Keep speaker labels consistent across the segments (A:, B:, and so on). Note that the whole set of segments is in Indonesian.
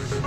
A: Halo,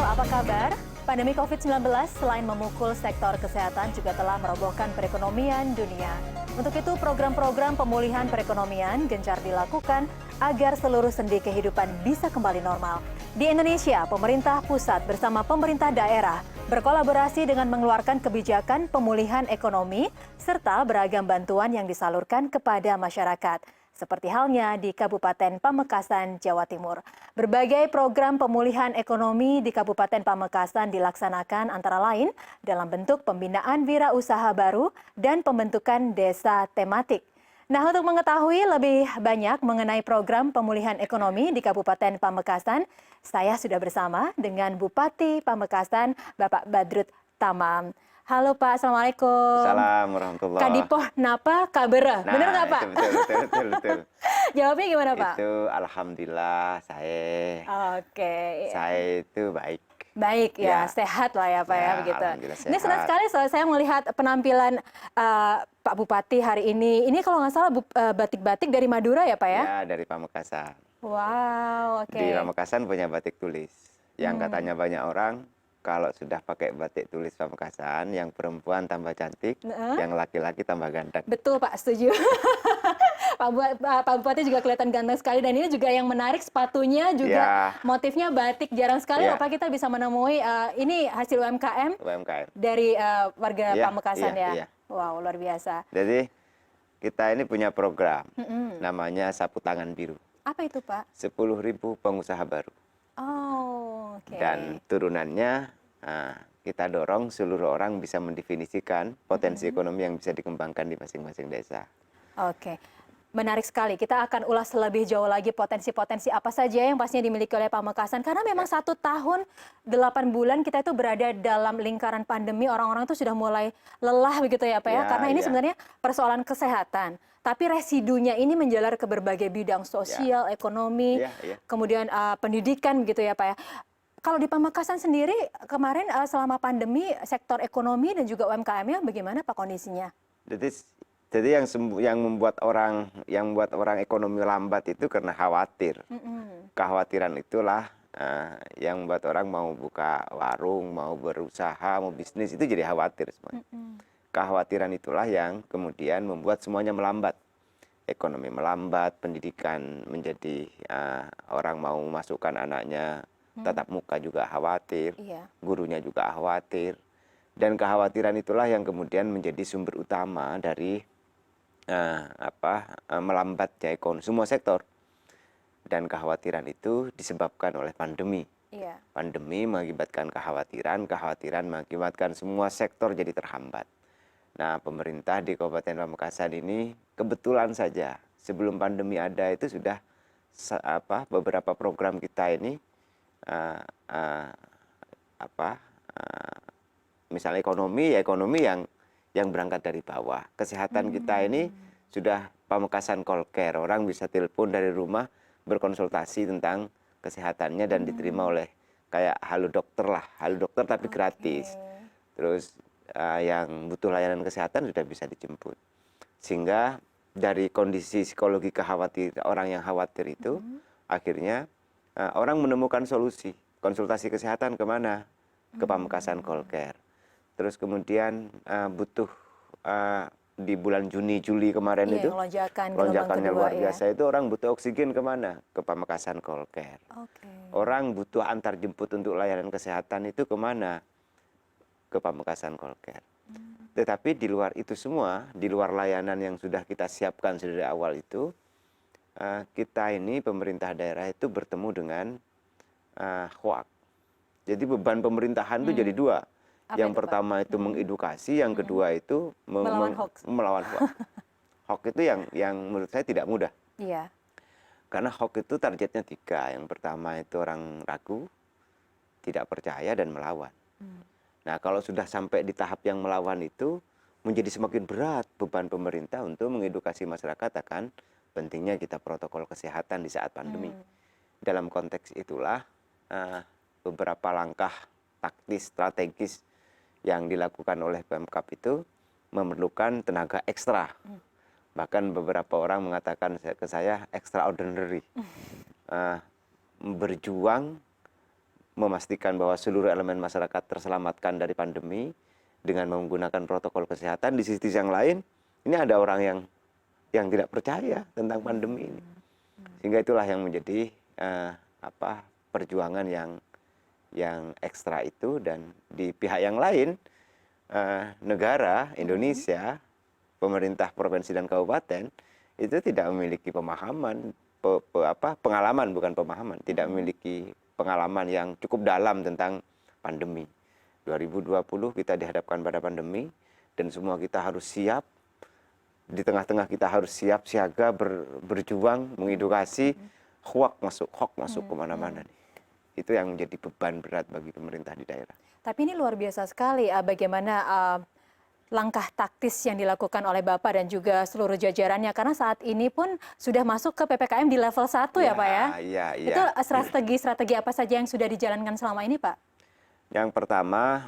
A: apa kabar? Pandemi COVID-19 selain memukul sektor kesehatan juga telah merobohkan perekonomian dunia. Untuk itu, program-program pemulihan perekonomian gencar dilakukan agar seluruh sendi kehidupan bisa kembali normal. Di Indonesia, pemerintah pusat bersama pemerintah daerah berkolaborasi dengan mengeluarkan kebijakan pemulihan ekonomi serta beragam bantuan yang disalurkan kepada masyarakat. Seperti halnya di Kabupaten Pamekasan, Jawa Timur. Berbagai program pemulihan ekonomi di Kabupaten Pamekasan dilaksanakan antara lain dalam bentuk pembinaan wirausaha baru dan pembentukan desa tematik. Nah, untuk mengetahui lebih banyak mengenai program pemulihan ekonomi di Kabupaten Pamekasan, saya sudah bersama dengan Bupati Pamekasan, Bapak Badrut Tamam. Halo Pak, Assalamualaikum.
B: Assalamualaikum warahmatullahi.
A: Kadipoh napa kabar? Bener nggak Pak?
B: Betul.
A: Jawabnya gimana Pak?
B: Itu alhamdulillah
A: Oke.
B: saya itu baik.
A: Baik ya,
B: Ya.
A: sehat lah ya Pak ya,
B: Ya,
A: begitu.
B: alhamdulillah
A: Ini senang
B: sehat.
A: sekali saya melihat penampilan Pak Bupati hari ini. Ini kalau nggak salah batik-batik dari Madura ya Pak ya?
B: Ya, dari Pamekasan.
A: Wow, oke.
B: Di Pamekasan punya batik tulis. Yang katanya banyak orang kalau sudah pakai batik tulis Pamekasan, yang perempuan tambah cantik, yang laki-laki tambah ganteng.
A: Betul Pak, setuju. Pak Bupati juga kelihatan ganteng sekali dan ini juga yang menarik sepatunya juga
B: Ya.
A: motifnya batik. Jarang sekali
B: Ya.
A: Bapak kita bisa menemui ini hasil UMKM
B: UMKM.
A: dari warga
B: Iya,
A: Pamekasan ya.
B: iya.
A: Wow, luar biasa.
B: Jadi kita ini punya program namanya Sapu Tangan Biru.
A: Apa itu Pak?
B: 10.000 pengusaha baru.
A: Oh, oke.
B: Dan turunannya kita dorong seluruh orang bisa mendefinisikan potensi ekonomi yang bisa dikembangkan di masing-masing desa.
A: Oke. Menarik sekali. Kita akan ulas lebih jauh lagi potensi-potensi apa saja yang pastinya dimiliki oleh Pamekasan. Karena memang 1 tahun 8 bulan kita itu berada dalam lingkaran pandemi. Orang-orang itu sudah mulai lelah begitu ya Pak ya.
B: Ya,
A: Karena ini
B: ya.
A: sebenarnya persoalan kesehatan. Tapi residunya ini menjalar ke berbagai bidang sosial, ekonomi,
B: Ya.
A: kemudian pendidikan begitu ya Pak ya. Kalau di Pamekasan sendiri kemarin selama pandemi sektor ekonomi dan juga UMKM-nya bagaimana Pak kondisinya?
B: Jadi yang membuat orang ekonomi lambat itu karena khawatir. Kekhawatiran itulah yang membuat orang mau buka warung, mau berusaha, mau bisnis itu jadi khawatir semuanya. Kekhawatiran itulah yang kemudian membuat semuanya melambat. Ekonomi melambat, pendidikan menjadi orang mau memasukkan anaknya tatap muka juga khawatir,
A: Iya.
B: gurunya juga khawatir. Dan kekhawatiran itulah yang kemudian menjadi sumber utama dari melambatnya ekonomi semua sektor. Dan kekhawatiran itu disebabkan oleh pandemi.
A: Iya.
B: Pandemi mengakibatkan kekhawatiran mengakibatkan semua sektor jadi terhambat. Nah, pemerintah di Kabupaten Pamekasan ini kebetulan saja sebelum pandemi ada itu sudah beberapa program kita ini misalnya ekonomi yang berangkat dari bawah. Kesehatan kita ini sudah Pamekasan Call Care. Orang bisa telepon dari rumah berkonsultasi tentang kesehatannya dan diterima oleh kayak halo dokter tapi gratis. Terus yang butuh layanan kesehatan sudah bisa dijemput. Sehingga dari kondisi psikologi orang yang khawatir itu akhirnya orang menemukan solusi. Konsultasi kesehatan kemana? Ke Pamekasan Call Care. Terus kemudian butuh di bulan Juni Juli kemarin itu lonjakannya luar biasa itu orang butuh oksigen kemana? Ke Pamekasan Call Care. Orang butuh antar jemput untuk layanan kesehatan itu kemana? Ke Pamekasan Call Care. Tetapi di luar itu semua, di luar layanan yang sudah kita siapkan dari awal itu, kita ini pemerintah daerah itu bertemu dengan hoak. Jadi beban pemerintahan itu jadi dua. Yang pertama itu mengedukasi, yang kedua itu melawan hoak. Hoak itu yang menurut saya tidak mudah.
A: Iya.
B: Karena hoak itu targetnya 3. Yang pertama itu orang ragu, tidak percaya dan melawan. Nah, kalau sudah sampai di tahap yang melawan itu menjadi semakin berat beban pemerintah untuk mengedukasi masyarakat akan pentingnya kita protokol kesehatan di saat pandemi. Dalam konteks itulah beberapa langkah taktis strategis yang dilakukan oleh Pemkab itu memerlukan tenaga ekstra. Bahkan beberapa orang mengatakan ke saya extraordinary. Berjuang memastikan bahwa seluruh elemen masyarakat terselamatkan dari pandemi dengan menggunakan protokol kesehatan. Di sisi yang lain, ini ada orang yang tidak percaya tentang pandemi ini. Sehingga itulah yang menjadi perjuangan yang ekstra itu. Dan di pihak yang lain, negara Indonesia, pemerintah provinsi dan kabupaten itu tidak memiliki pemahaman, pengalaman bukan pemahaman, tidak memiliki pengalaman yang cukup dalam tentang pandemi. 2020 kita dihadapkan pada pandemi dan semua kita harus siap. Di tengah-tengah kita harus siap siaga berjuang mengedukasi. Hoax masuk kemana-mana nih. Itu yang menjadi beban berat bagi pemerintah di daerah.
A: Tapi ini luar biasa sekali bagaimana langkah taktis yang dilakukan oleh Bapak dan juga seluruh jajarannya, karena saat ini pun sudah masuk ke PPKM di level 1 ya Pak ya?
B: Iya.
A: Itu strategi apa saja yang sudah dijalankan selama ini Pak?
B: Yang pertama,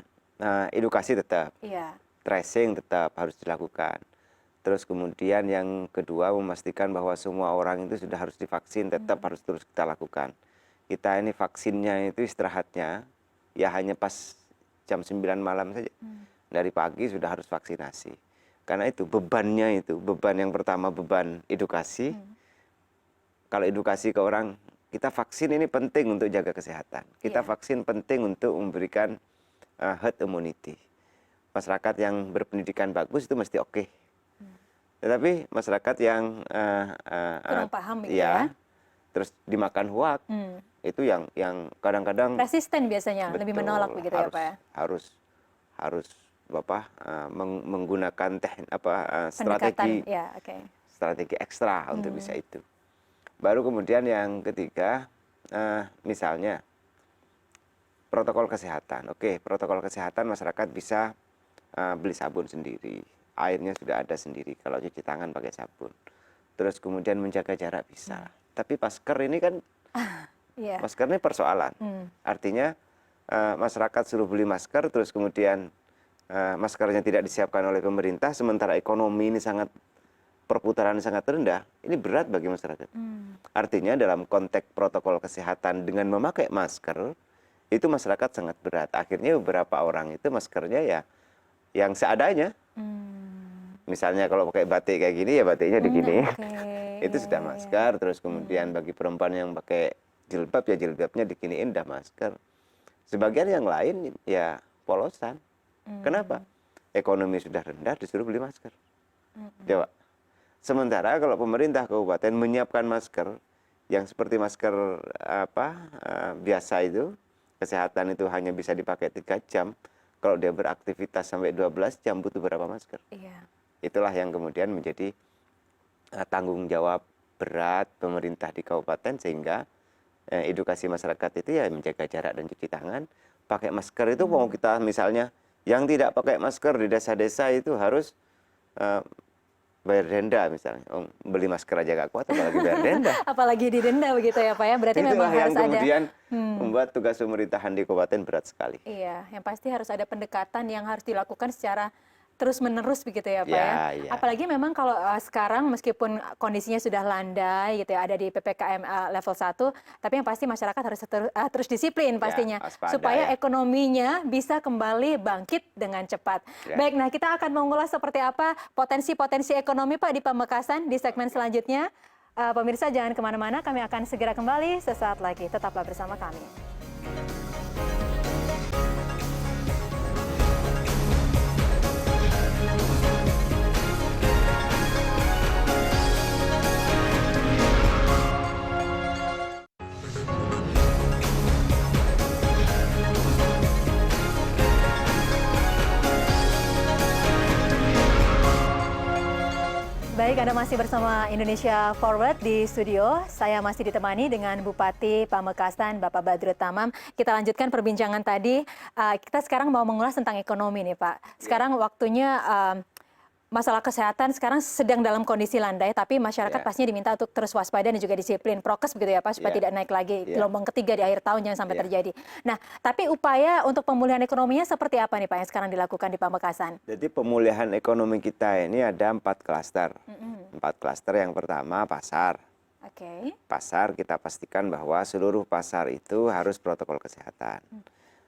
B: edukasi tetap, tracing tetap harus dilakukan. Terus kemudian yang kedua, memastikan bahwa semua orang itu sudah harus divaksin, tetap harus terus kita lakukan. Kita ini vaksinnya itu istirahatnya ya hanya pas jam 9 malam saja. Dari pagi sudah harus vaksinasi. Karena itu bebannya itu, beban yang pertama beban edukasi. Kalau edukasi ke orang, kita vaksin ini penting untuk jaga kesehatan. Kita vaksin penting untuk memberikan herd immunity. Masyarakat yang berpendidikan bagus itu mesti oke. Tetapi masyarakat yang
A: kurang paham ya,
B: terus dimakan hoax, itu yang kadang-kadang
A: resisten biasanya, lebih menolak begitu ya Pak ya?
B: Harus menggunakan strategi ekstra untuk bisa itu. Baru kemudian yang ketiga, misalnya protokol kesehatan. Oke, protokol kesehatan masyarakat bisa beli sabun sendiri, airnya sudah ada sendiri kalau cuci tangan pakai sabun. Terus kemudian menjaga jarak bisa. Tapi masker ini kan, masker ini persoalan. Artinya masyarakat suruh beli masker, terus kemudian maskernya tidak disiapkan oleh pemerintah, sementara ekonomi ini perputaran sangat rendah, ini berat bagi masyarakat. Artinya dalam konteks protokol kesehatan dengan memakai masker, itu masyarakat sangat berat. Akhirnya beberapa orang itu maskernya ya yang seadanya. Misalnya kalau pakai batik kayak gini, ya batiknya di gini. Itu sudah masker, terus kemudian bagi perempuan yang pakai jilbab, ya jilbabnya diginiin udah masker. Sebagian yang lain ya polosan. Kenapa? Ekonomi sudah rendah, disuruh beli masker. Coba. Sementara kalau pemerintah kabupaten menyiapkan masker yang seperti masker biasa itu, kesehatan itu hanya bisa dipakai 3 jam. Kalau dia beraktivitas sampai 12 jam butuh berapa masker? Itulah yang kemudian menjadi tanggung jawab berat pemerintah di kabupaten, sehingga edukasi masyarakat itu ya menjaga jarak dan cuci tangan. Pakai masker itu mau kita misalnya yang tidak pakai masker di desa-desa itu harus bayar denda misalnya. Beli masker aja gak kuat, apalagi bayar denda.
A: Apalagi didenda begitu ya Pak ya. Berarti memang harus ada.
B: Kemudian membuat tugas pemerintahan di kabupaten berat sekali.
A: Iya, yang pasti harus ada pendekatan yang harus dilakukan secara terus-menerus begitu ya Pak ya. Apalagi memang kalau sekarang meskipun kondisinya sudah landai gitu ya, ada di PPKM level 1, tapi yang pasti masyarakat harus terus disiplin pastinya, supaya ekonominya bisa kembali bangkit dengan cepat. Baik, nah kita akan mengulas seperti apa potensi-potensi ekonomi Pak di Pamekasan di segmen selanjutnya. Pemirsa jangan kemana-mana, kami akan segera kembali sesaat lagi. Tetaplah bersama kami. Baik, Anda masih bersama Indonesia Forward di studio. Saya masih ditemani dengan Bupati Pamekasan, Bapak Badrut Tamam. Kita lanjutkan perbincangan tadi. Kita sekarang mau mengulas tentang ekonomi nih Pak. Sekarang waktunya masalah kesehatan sekarang sedang dalam kondisi landai, tapi masyarakat
B: Ya.
A: pastinya diminta untuk terus waspada dan juga disiplin prokes begitu ya Pak, supaya
B: Ya.
A: tidak naik lagi
B: Ya.
A: gelombang ketiga di akhir tahun jangan sampai
B: Ya.
A: terjadi. Nah, tapi upaya untuk pemulihan ekonominya seperti apa nih Pak yang sekarang dilakukan di Pamekasan?
B: Jadi pemulihan ekonomi kita ini ada 4 klaster.
A: Mm-mm.
B: 4 klaster, yang pertama pasar.
A: Oke.
B: Pasar kita pastikan bahwa seluruh pasar itu harus protokol kesehatan.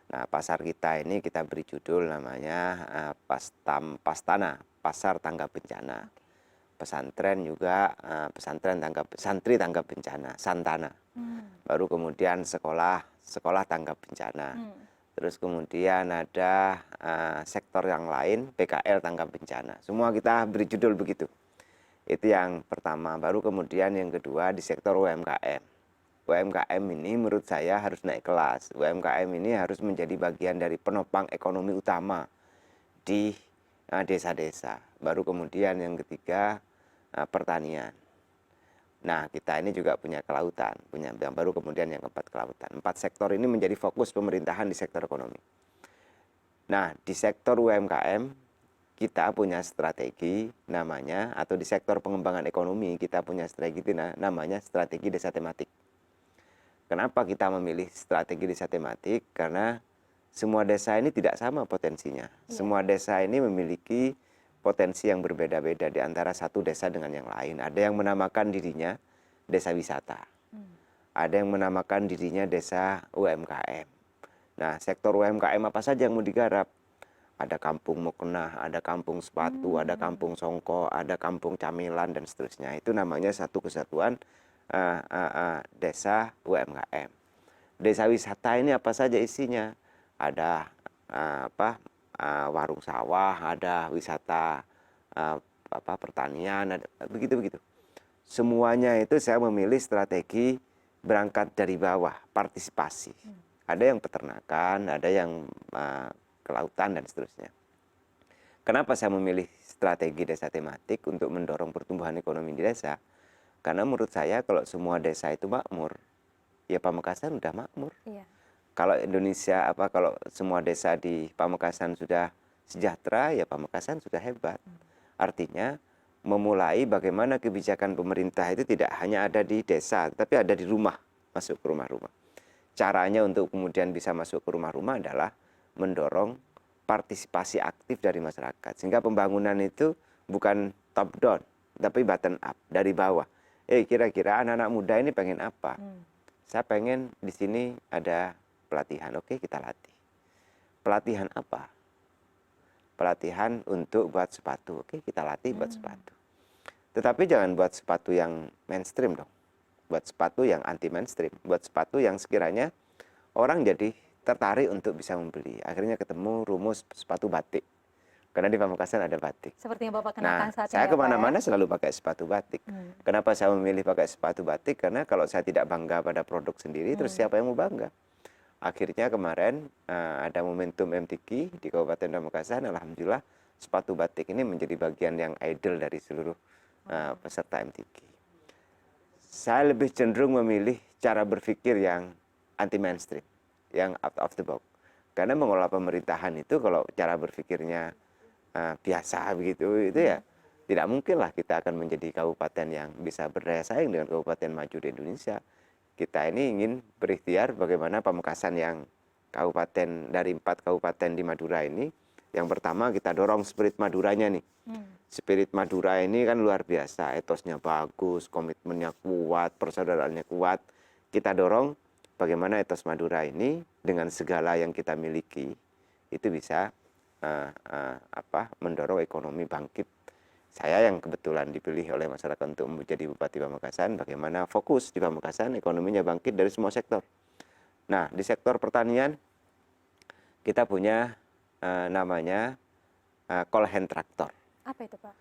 B: Nah, pasar kita ini kita beri judul namanya Pastana, Pasar Tanggap Bencana. Pesantren juga santri tanggap bencana, Santana. Baru kemudian sekolah tanggap bencana. Terus kemudian ada sektor yang lain, PKL tanggap bencana. Semua kita beri judul begitu. Itu yang pertama. Baru kemudian yang kedua di sektor UMKM. UMKM ini menurut saya harus naik kelas. UMKM ini harus menjadi bagian dari penopang ekonomi utama di desa-desa. Baru kemudian yang ketiga pertanian. Nah, kita ini juga punya kelautan, yang baru kemudian yang keempat kelautan. 4 sektor ini menjadi fokus pemerintahan di sektor ekonomi. Nah, di sektor UMKM kita punya strategi namanya, atau di sektor pengembangan ekonomi kita punya strategi namanya strategi desa tematik. Kenapa kita memilih strategi desa tematik? Karena semua desa ini tidak sama potensinya. Semua desa ini memiliki potensi yang berbeda-beda di antara satu desa dengan yang lain. Ada yang menamakan dirinya desa wisata. Ada yang menamakan dirinya desa UMKM. Nah, sektor UMKM apa saja yang mau digarap? Ada kampung Mukena, ada kampung sepatu, ada kampung songko, ada kampung camilan, dan seterusnya. Itu namanya satu kesatuan desa UMKM. Desa wisata ini apa saja isinya? Ada warung sawah, ada wisata pertanian, ada begitu-begitu. Semuanya itu saya memilih strategi berangkat dari bawah, partisipasi. Ada yang peternakan, ada yang kelautan, dan seterusnya. Kenapa saya memilih strategi desa tematik untuk mendorong pertumbuhan ekonomi di desa? Karena menurut saya kalau semua desa itu makmur, ya Pamekasan udah makmur.
A: Iya.
B: Kalau Indonesia kalau semua desa di Pamekasan sudah sejahtera, ya Pamekasan sudah hebat. Artinya memulai bagaimana kebijakan pemerintah itu tidak hanya ada di desa, tapi ada di rumah, masuk ke rumah-rumah. Caranya untuk kemudian bisa masuk ke rumah-rumah adalah mendorong partisipasi aktif dari masyarakat. Sehingga pembangunan itu bukan top down, tapi bottom up, dari bawah. Kira-kira anak-anak muda ini pengen apa? Saya pengen di sini ada pelatihan. Oke, kita latih. Pelatihan apa? Pelatihan untuk buat sepatu. Oke, kita latih buat sepatu. Tetapi jangan buat sepatu yang mainstream dong. Buat sepatu yang anti mainstream. Buat sepatu yang sekiranya orang jadi tertarik untuk bisa membeli. Akhirnya ketemu rumus sepatu batik. Karena di Pamekasan ada batik.
A: Seperti yang Bapak kenakan saat ini.
B: Saya
A: ya,
B: kemana-mana
A: Pak,
B: selalu pakai sepatu batik. Kenapa saya memilih pakai sepatu batik? Karena kalau saya tidak bangga pada produk sendiri, terus siapa yang mau bangga? Akhirnya kemarin ada momentum MTQ di Kabupaten Pamekasan. Alhamdulillah sepatu batik ini menjadi bagian yang idol dari seluruh peserta MTQ. Saya lebih cenderung memilih cara berpikir yang anti mainstream, yang out of the box. Karena mengelola pemerintahan itu kalau cara berpikirnya biasa begitu, itu ya tidak mungkin lah kita akan menjadi kabupaten yang bisa berdaya saing dengan kabupaten maju di Indonesia. Kita ini ingin berikhtiar bagaimana Pamekasan yang kabupaten dari 4 kabupaten di Madura ini, yang pertama kita dorong spirit Maduranya nih. Spirit Madura ini kan luar biasa, etosnya bagus, komitmennya kuat, persaudaraannya kuat. Kita dorong bagaimana etos Madura ini dengan segala yang kita miliki itu bisa mendorong ekonomi bangkit. Saya yang kebetulan dipilih oleh masyarakat untuk menjadi Bupati Pamekasan, bagaimana fokus di Pamekasan ekonominya bangkit dari semua sektor. Nah, di sektor pertanian kita punya namanya call hand traktor.
A: Apa itu, Pak?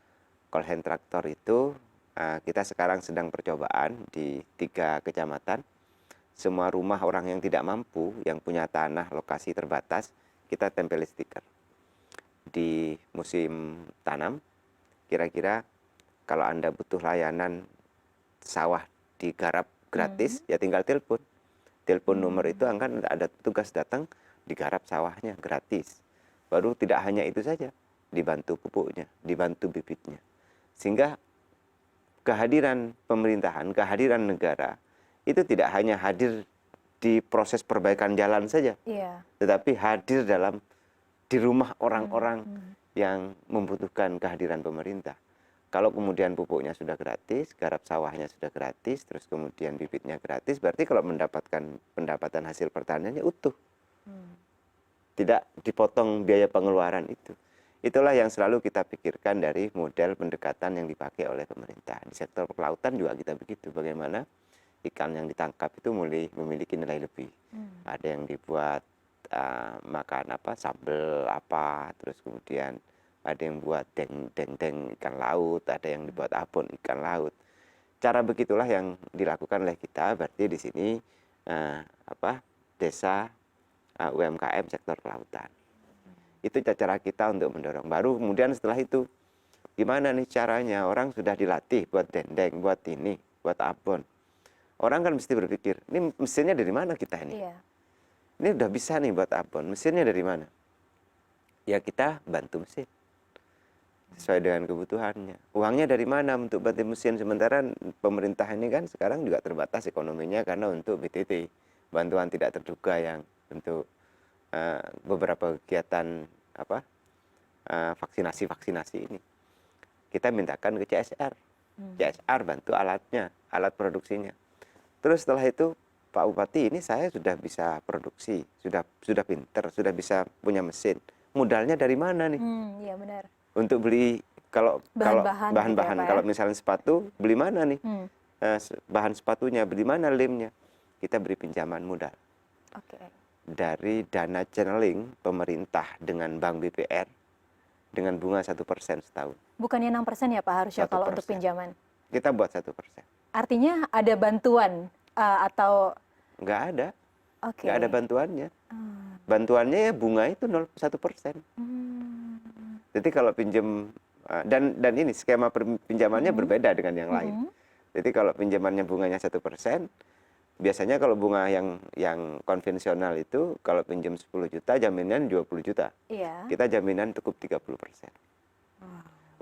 B: Call hand traktor itu kita sekarang sedang percobaan di 3 kecamatan. Semua rumah orang yang tidak mampu, yang punya tanah lokasi terbatas, kita tempel stiker. Di musim tanam, kira-kira kalau Anda butuh layanan sawah digarap gratis, ya tinggal telepon. Telepon nomor itu akan ada petugas datang, digarap sawahnya gratis. Baru tidak hanya itu saja, dibantu pupuknya, dibantu bibitnya. Sehingga kehadiran pemerintahan, kehadiran negara itu tidak hanya hadir di proses perbaikan jalan saja, tetapi hadir di rumah orang-orang yang membutuhkan kehadiran pemerintah. Kalau kemudian pupuknya sudah gratis, garap sawahnya sudah gratis, terus kemudian bibitnya gratis, berarti kalau mendapatkan pendapatan hasil pertaniannya utuh. Tidak dipotong biaya pengeluaran itu. Itulah yang selalu kita pikirkan dari model pendekatan yang dipakai oleh pemerintah. Di sektor kelautan juga kita begitu, bagaimana ikan yang ditangkap itu mulai memiliki nilai lebih. Ada yang dibuat makan sambal terus kemudian ada yang buat deng ikan laut, ada yang dibuat abon ikan laut. Cara begitulah yang dilakukan oleh kita. Berarti di sini desa UMKM sektor kelautan. Itu cara kita untuk mendorong. Baru kemudian setelah itu gimana nih caranya? Orang sudah dilatih buat dendeng, buat ini, buat abon. Orang kan mesti berpikir, ini mesinnya dari mana kita ini? Ini udah bisa nih buat abon, mesinnya dari mana? Ya kita bantu mesin sesuai dengan kebutuhannya. Uangnya dari mana untuk bantu mesin? Sementara pemerintah ini kan sekarang juga terbatas ekonominya karena untuk BTT, bantuan tidak terduga yang untuk beberapa kegiatan vaksinasi ini. Kita mintakan ke CSR. CSR bantu alatnya, alat produksinya. Terus setelah itu Pak Bupati, ini saya sudah bisa produksi, sudah pinter, sudah bisa punya mesin. Modalnya dari mana nih?
A: Iya benar.
B: Untuk beli kalau bahan-bahan kalau misalnya sepatu beli mana nih? Bahan sepatunya beli mana, lemnya? Kita beri pinjaman modal. Dari dana channeling pemerintah dengan Bank BPR dengan bunga 1% setahun.
A: Bukannya 6% ya Pak harusnya kalau untuk pinjaman?
B: Kita buat 1%.
A: Artinya ada bantuan atau?
B: Nggak ada. Nggak ada bantuannya. Bantuannya ya bunga itu 1%. Jadi kalau pinjam dan ini skema pinjamannya berbeda dengan yang lain. Jadi kalau pinjamannya bunganya 1%, biasanya kalau bunga yang konvensional itu kalau pinjam 10 juta jaminan 20 juta. Kita jaminan cukup 30%.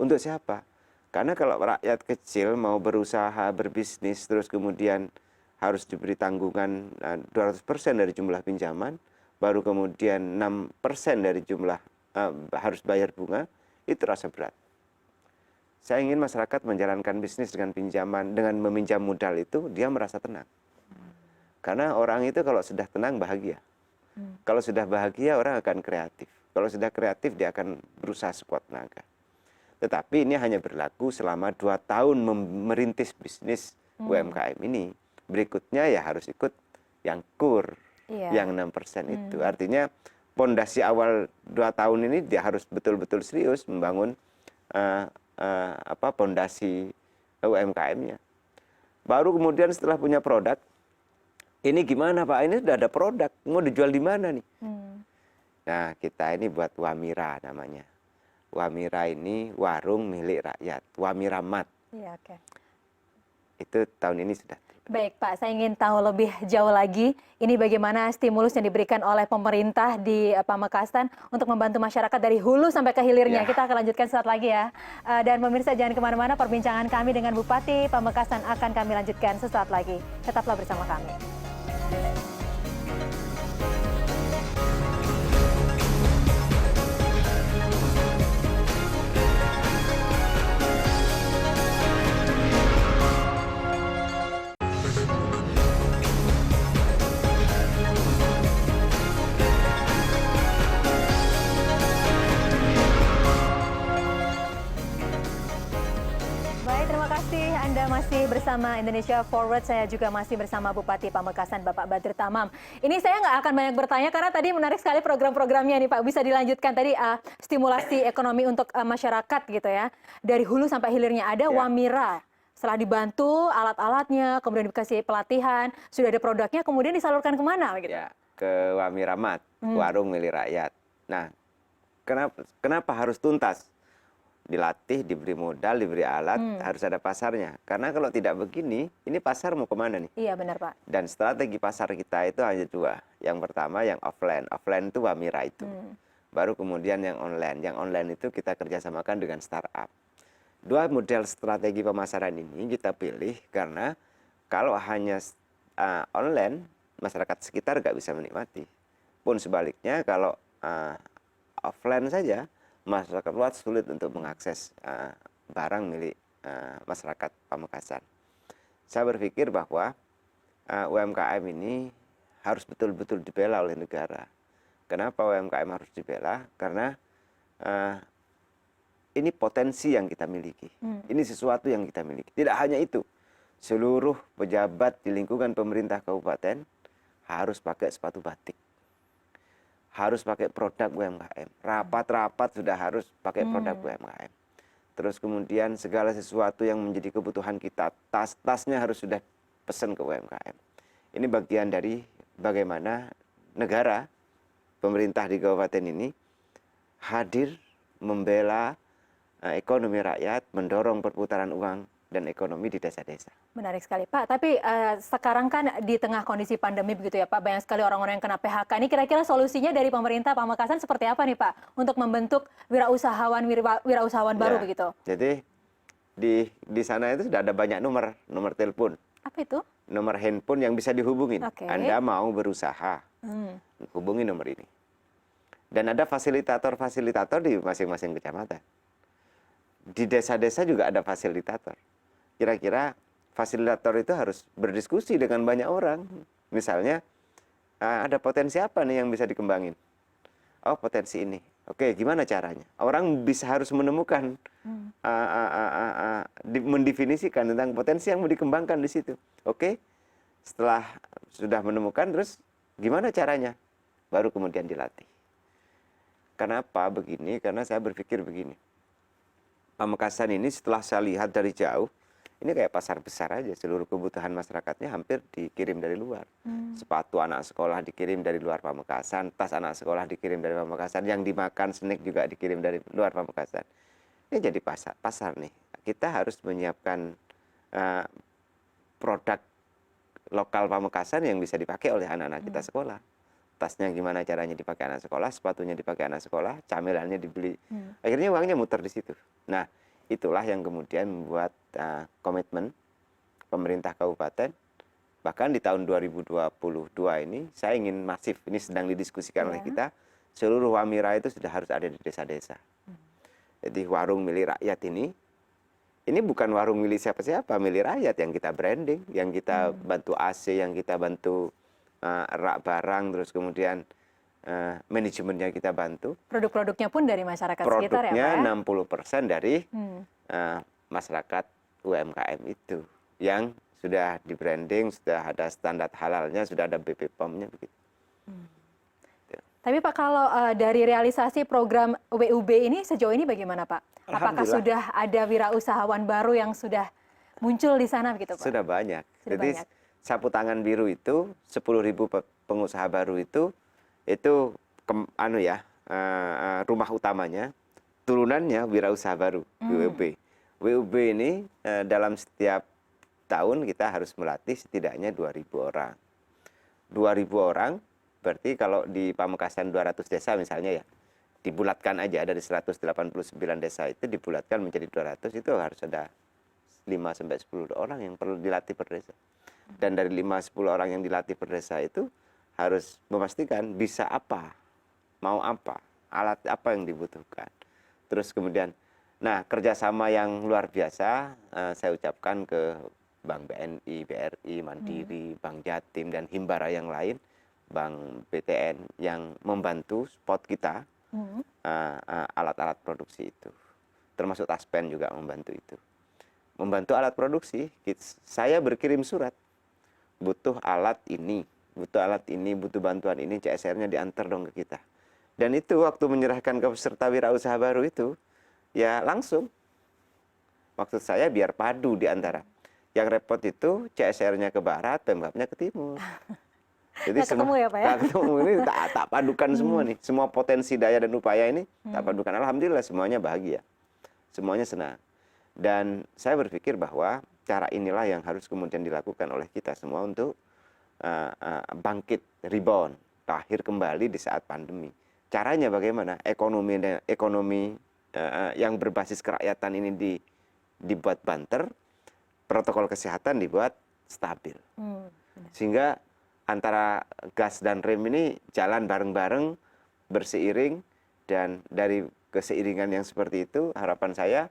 B: Untuk siapa? Karena kalau rakyat kecil mau berusaha, berbisnis, terus kemudian harus diberi tanggungan 200% dari jumlah pinjaman, baru kemudian 6% dari jumlah harus bayar bunga, itu rasa berat. Saya ingin masyarakat menjalankan bisnis dengan pinjaman, dengan meminjam modal itu, dia merasa tenang. Karena orang itu kalau sudah tenang, bahagia. Kalau sudah bahagia, orang akan kreatif. Kalau sudah kreatif, dia akan berusaha sekuat tenaga. Tetapi ini hanya berlaku selama 2 tahun merintis bisnis UMKM ini. Berikutnya ya harus ikut yang KUR, yang 6% itu. Artinya pondasi awal 2 tahun ini dia harus betul-betul serius membangun pondasi UMKM-nya. Baru kemudian setelah punya produk, ini gimana Pak? Ini sudah ada produk, mau dijual di mana nih? Nah, kita ini buat Wamira namanya. Wamira ini warung milik rakyat, Wamiramat. Itu tahun ini sudah.
A: Baik Pak, saya ingin tahu lebih jauh lagi, ini bagaimana stimulus yang diberikan oleh pemerintah di Pamekasan untuk membantu masyarakat dari hulu sampai ke hilirnya. Kita akan lanjutkan saat lagi ya. Dan pemirsa jangan kemana-mana, perbincangan kami dengan Bupati Pamekasan akan kami lanjutkan sesaat lagi. Tetaplah bersama kami. Anda masih bersama Indonesia Forward, saya juga masih bersama Bupati Pamekasan Bapak Badrut Tamam. Ini saya nggak akan banyak bertanya karena tadi menarik sekali program-programnya nih Pak. Bisa dilanjutkan tadi stimulasi ekonomi untuk masyarakat gitu ya. Dari hulu sampai hilirnya ada Wamira. Setelah dibantu alat-alatnya, kemudian dikasih pelatihan, sudah ada produknya, kemudian disalurkan kemana? Gitu?
B: Ya, ke Wamiramat, warung milik rakyat. Nah, kenapa harus tuntas? Dilatih, diberi modal, diberi alat, harus ada pasarnya. Karena kalau tidak begini, ini pasar mau kemana nih?
A: Iya benar Pak.
B: Dan strategi pasar kita itu hanya 2. Yang pertama yang offline. Offline itu Wamira itu. baru kemudian yang online. Yang online itu kita kerjasamakan dengan startup. Dua model strategi pemasaran ini kita pilih karena kalau hanya online, masyarakat sekitar nggak bisa menikmati. Pun sebaliknya kalau offline saja, masyarakat luas sulit untuk mengakses barang milik masyarakat Pamekasan. Saya berpikir bahwa UMKM ini harus betul-betul dibela oleh negara. Kenapa UMKM harus dibela? Karena ini potensi yang kita miliki. Ini sesuatu yang kita miliki. Tidak hanya itu, seluruh pejabat di lingkungan pemerintah kabupaten harus pakai sepatu batik. Harus pakai produk UMKM. Rapat-rapat sudah harus pakai produk UMKM. Terus kemudian segala sesuatu yang menjadi kebutuhan kita, tas-tasnya harus sudah pesan ke UMKM. Ini bagian dari bagaimana negara, pemerintah di kabupaten ini hadir membela ekonomi rakyat, mendorong perputaran uang dan ekonomi di desa-desa.
A: Menarik sekali Pak, tapi sekarang kan di tengah kondisi pandemi begitu ya Pak, banyak sekali orang-orang yang kena PHK. Ini kira-kira solusinya dari pemerintah Pamekasan seperti apa nih Pak untuk membentuk wirausahawan baru begitu?
B: Jadi di sana itu sudah ada banyak nomor telepon.
A: Apa itu?
B: Nomor handphone yang bisa dihubungin. Anda mau berusaha, hubungi nomor ini. Dan ada fasilitator-fasilitator di masing-masing kecamatan. Di desa-desa juga ada fasilitator. Kira-kira fasilitator itu harus berdiskusi dengan banyak orang. Misalnya, ada potensi apa nih yang bisa dikembangin? Oh, potensi ini. Oke, gimana caranya? Orang harus menemukan, mendefinisikan tentang potensi yang mau dikembangkan di situ. Oke, setelah sudah menemukan, terus gimana caranya? Baru kemudian dilatih. Kenapa begini? Karena saya berpikir begini. Pamekasan ini setelah saya lihat dari jauh, ini kayak pasar besar aja. Seluruh kebutuhan masyarakatnya hampir dikirim dari luar. Sepatu anak sekolah dikirim dari luar Pamekasan, tas anak sekolah dikirim dari Pamekasan, yang dimakan snack juga dikirim dari luar Pamekasan. Ini jadi pasar nih. Kita harus menyiapkan produk lokal Pamekasan yang bisa dipakai oleh anak-anak kita sekolah. Tasnya gimana caranya dipakai anak sekolah, sepatunya dipakai anak sekolah, camilannya dibeli. Akhirnya uangnya muter di situ. Nah, itulah yang kemudian membuat komitmen pemerintah kabupaten. Bahkan di tahun 2022 ini, saya ingin masif, ini sedang didiskusikan oleh kita, seluruh Wamira itu sudah harus ada di desa-desa. Jadi warung milik rakyat ini bukan warung milik siapa-siapa, milik rakyat yang kita branding, yang kita bantu AC, yang kita bantu rak barang, terus kemudian manajemennya kita bantu.
A: Produk-produknya pun dari masyarakat sekitar ya Pak ya?
B: Produknya 60% dari masyarakat UMKM itu. Yang sudah di branding, sudah ada standar halalnya, sudah ada BPOM-nya begitu.
A: Tapi Pak, kalau dari realisasi program WUB ini sejauh ini bagaimana Pak? Apakah sudah ada wirausahawan baru yang sudah muncul di sana begitu Pak?
B: Sudah banyak. Jadi sapu tangan biru itu 10.000 pengusaha baru itu rumah utamanya, turunannya wirausaha baru WUB. WUB ini dalam setiap tahun kita harus melatih setidaknya 2.000 orang. 2.000 orang berarti kalau di Pamekasan 200 desa misalnya ya, dibulatkan aja dari 189 desa itu dibulatkan menjadi 200, itu harus ada 5-10 orang yang perlu dilatih per desa. Dan dari 5-10 orang yang dilatih per desa itu harus memastikan bisa apa, mau apa, alat apa yang dibutuhkan. Terus kemudian, nah kerjasama yang luar biasa saya ucapkan ke Bank BNI, BRI, Mandiri, Bank Jatim, dan Himbara yang lain, Bank BTN yang membantu spot kita alat-alat produksi itu. Termasuk Taspen juga membantu itu. Membantu alat produksi, saya berkirim surat. Butuh alat ini, butuh bantuan ini, CSR-nya diantar dong ke kita. Dan itu waktu menyerahkan ke peserta wirausaha baru itu, ya langsung. Maksud saya biar padu di antara. Yang repot itu CSR-nya ke barat, Pemkabnya ke timur. Jadi
A: ketemu ya Pak ya?
B: ketemu ini tak padukan semua nih. Semua potensi daya dan upaya ini tak padukan. Alhamdulillah semuanya bahagia. Semuanya senang. Dan saya berpikir bahwa cara inilah yang harus kemudian dilakukan oleh kita semua untuk bangkit, rebound, lahir kembali di saat pandemi. caranya bagaimana ekonomi yang berbasis kerakyatan ini dibuat banter, protokol kesehatan dibuat stabil. Sehingga antara gas dan rem ini jalan bareng-bareng, berseiring, dan dari keseiringan yang seperti itu harapan saya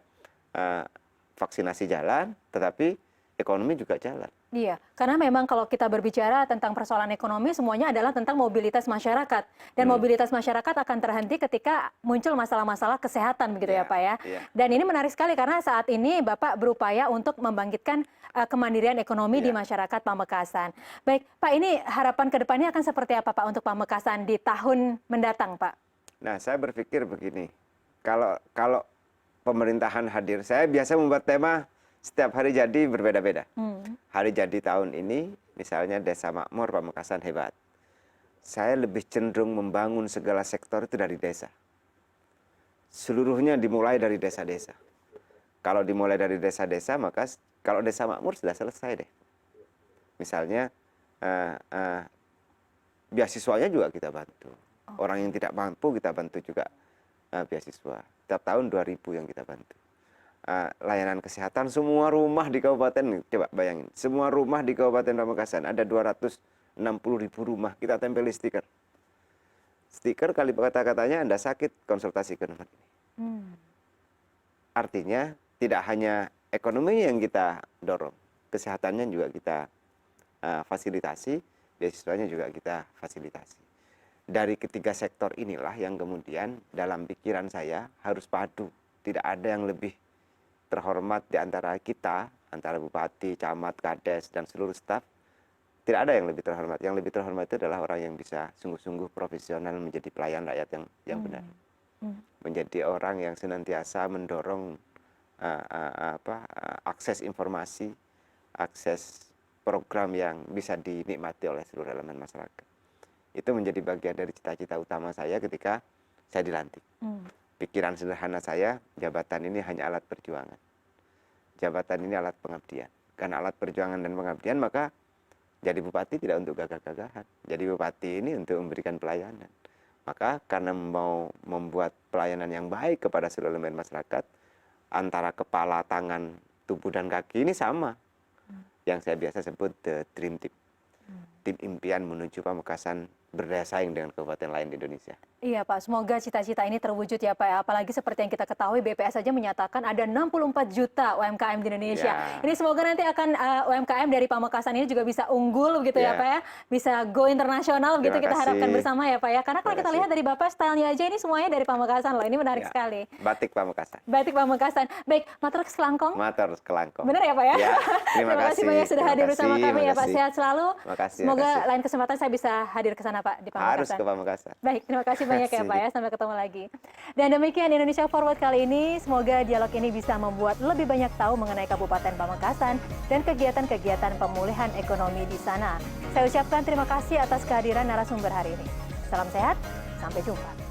B: vaksinasi jalan, tetapi ekonomi juga jalan.
A: Iya, karena memang kalau kita berbicara tentang persoalan ekonomi, semuanya adalah tentang mobilitas masyarakat. Dan mobilitas masyarakat akan terhenti ketika muncul masalah-masalah kesehatan, begitu ya Pak ya. Dan ini menarik sekali karena saat ini Bapak berupaya untuk membangkitkan kemandirian ekonomi di masyarakat Pamekasan. Baik, Pak, ini harapan kedepannya akan seperti apa Pak untuk Pamekasan di tahun mendatang, Pak?
B: Nah, saya berpikir begini, kalau pemerintahan hadir, saya biasa membuat tema setiap hari jadi berbeda-beda. Hari jadi tahun ini, misalnya Desa Makmur Pamekasan hebat. Saya lebih cenderung membangun segala sektor itu dari desa. Seluruhnya dimulai dari desa-desa. Kalau dimulai dari desa-desa, maka kalau Desa Makmur sudah selesai deh. Misalnya, beasiswanya juga kita bantu. Orang yang tidak mampu kita bantu juga beasiswa. Tiap tahun 2.000 yang kita bantu. Layanan kesehatan semua rumah di kabupaten, coba bayangin, semua rumah di Kabupaten Pamekasan ada 260.000 rumah, kita tempel stiker. Stiker kali kata-katanya Anda sakit, konsultasi ke nomor ini. Artinya tidak hanya ekonomi yang kita dorong, kesehatannya juga kita fasilitasi, beasiswanya juga kita fasilitasi. Dari ketiga sektor inilah yang kemudian dalam pikiran saya harus padu, tidak ada yang lebih terhormat di antara kita, antara bupati, camat, kades, dan seluruh staf. Tidak ada yang lebih terhormat. Yang lebih terhormat itu adalah orang yang bisa sungguh-sungguh profesional menjadi pelayan rakyat yang benar. Menjadi orang yang senantiasa mendorong akses informasi, akses program yang bisa dinikmati oleh seluruh elemen masyarakat. Itu menjadi bagian dari cita-cita utama saya ketika saya dilantik. Pikiran sederhana saya, jabatan ini hanya alat perjuangan. Jabatan ini alat pengabdian. Karena alat perjuangan dan pengabdian, maka jadi bupati tidak untuk gagah-gagahan. Jadi bupati ini untuk memberikan pelayanan. Maka karena mau membuat pelayanan yang baik kepada seluruh elemen masyarakat, antara kepala, tangan, tubuh, dan kaki ini sama. Yang saya biasa sebut the dream team. Tim impian menuju Pamekasan berdaya saing dengan kabupaten lain di Indonesia.
A: Iya Pak, semoga cita-cita ini terwujud ya Pak. Apalagi seperti yang kita ketahui BPS saja menyatakan ada 64 juta UMKM di Indonesia. Ini semoga nanti akan UMKM dari Pamekasan ini juga bisa unggul begitu ya Pak ya. Bisa go internasional begitu kita harapkan bersama ya Pak ya. Karena kalau kita lihat dari Bapak stylenya aja ini semuanya dari Pamekasan loh. Ini menarik sekali.
B: Batik Pamekasan.
A: Batik Pamekasan. Baik, matur kelangkong.
B: Matur kelangkong.
A: Benar ya Pak ya?
B: Terima kasih
A: banyak sudah hadir bersama kami ya Pak. Sehat selalu. Semoga lain kesempatan saya bisa hadir ke sana Pak di Pamekasan.
B: Harus ke Pamekasan.
A: Baik, terima kasih banyak ya Pak ya. Sampai ketemu lagi. Dan demikian Indonesia Forward kali ini. Semoga dialog ini bisa membuat lebih banyak tahu mengenai Kabupaten Pamekasan dan kegiatan-kegiatan pemulihan ekonomi di sana. Saya ucapkan terima kasih atas kehadiran narasumber hari ini. Salam sehat, sampai jumpa.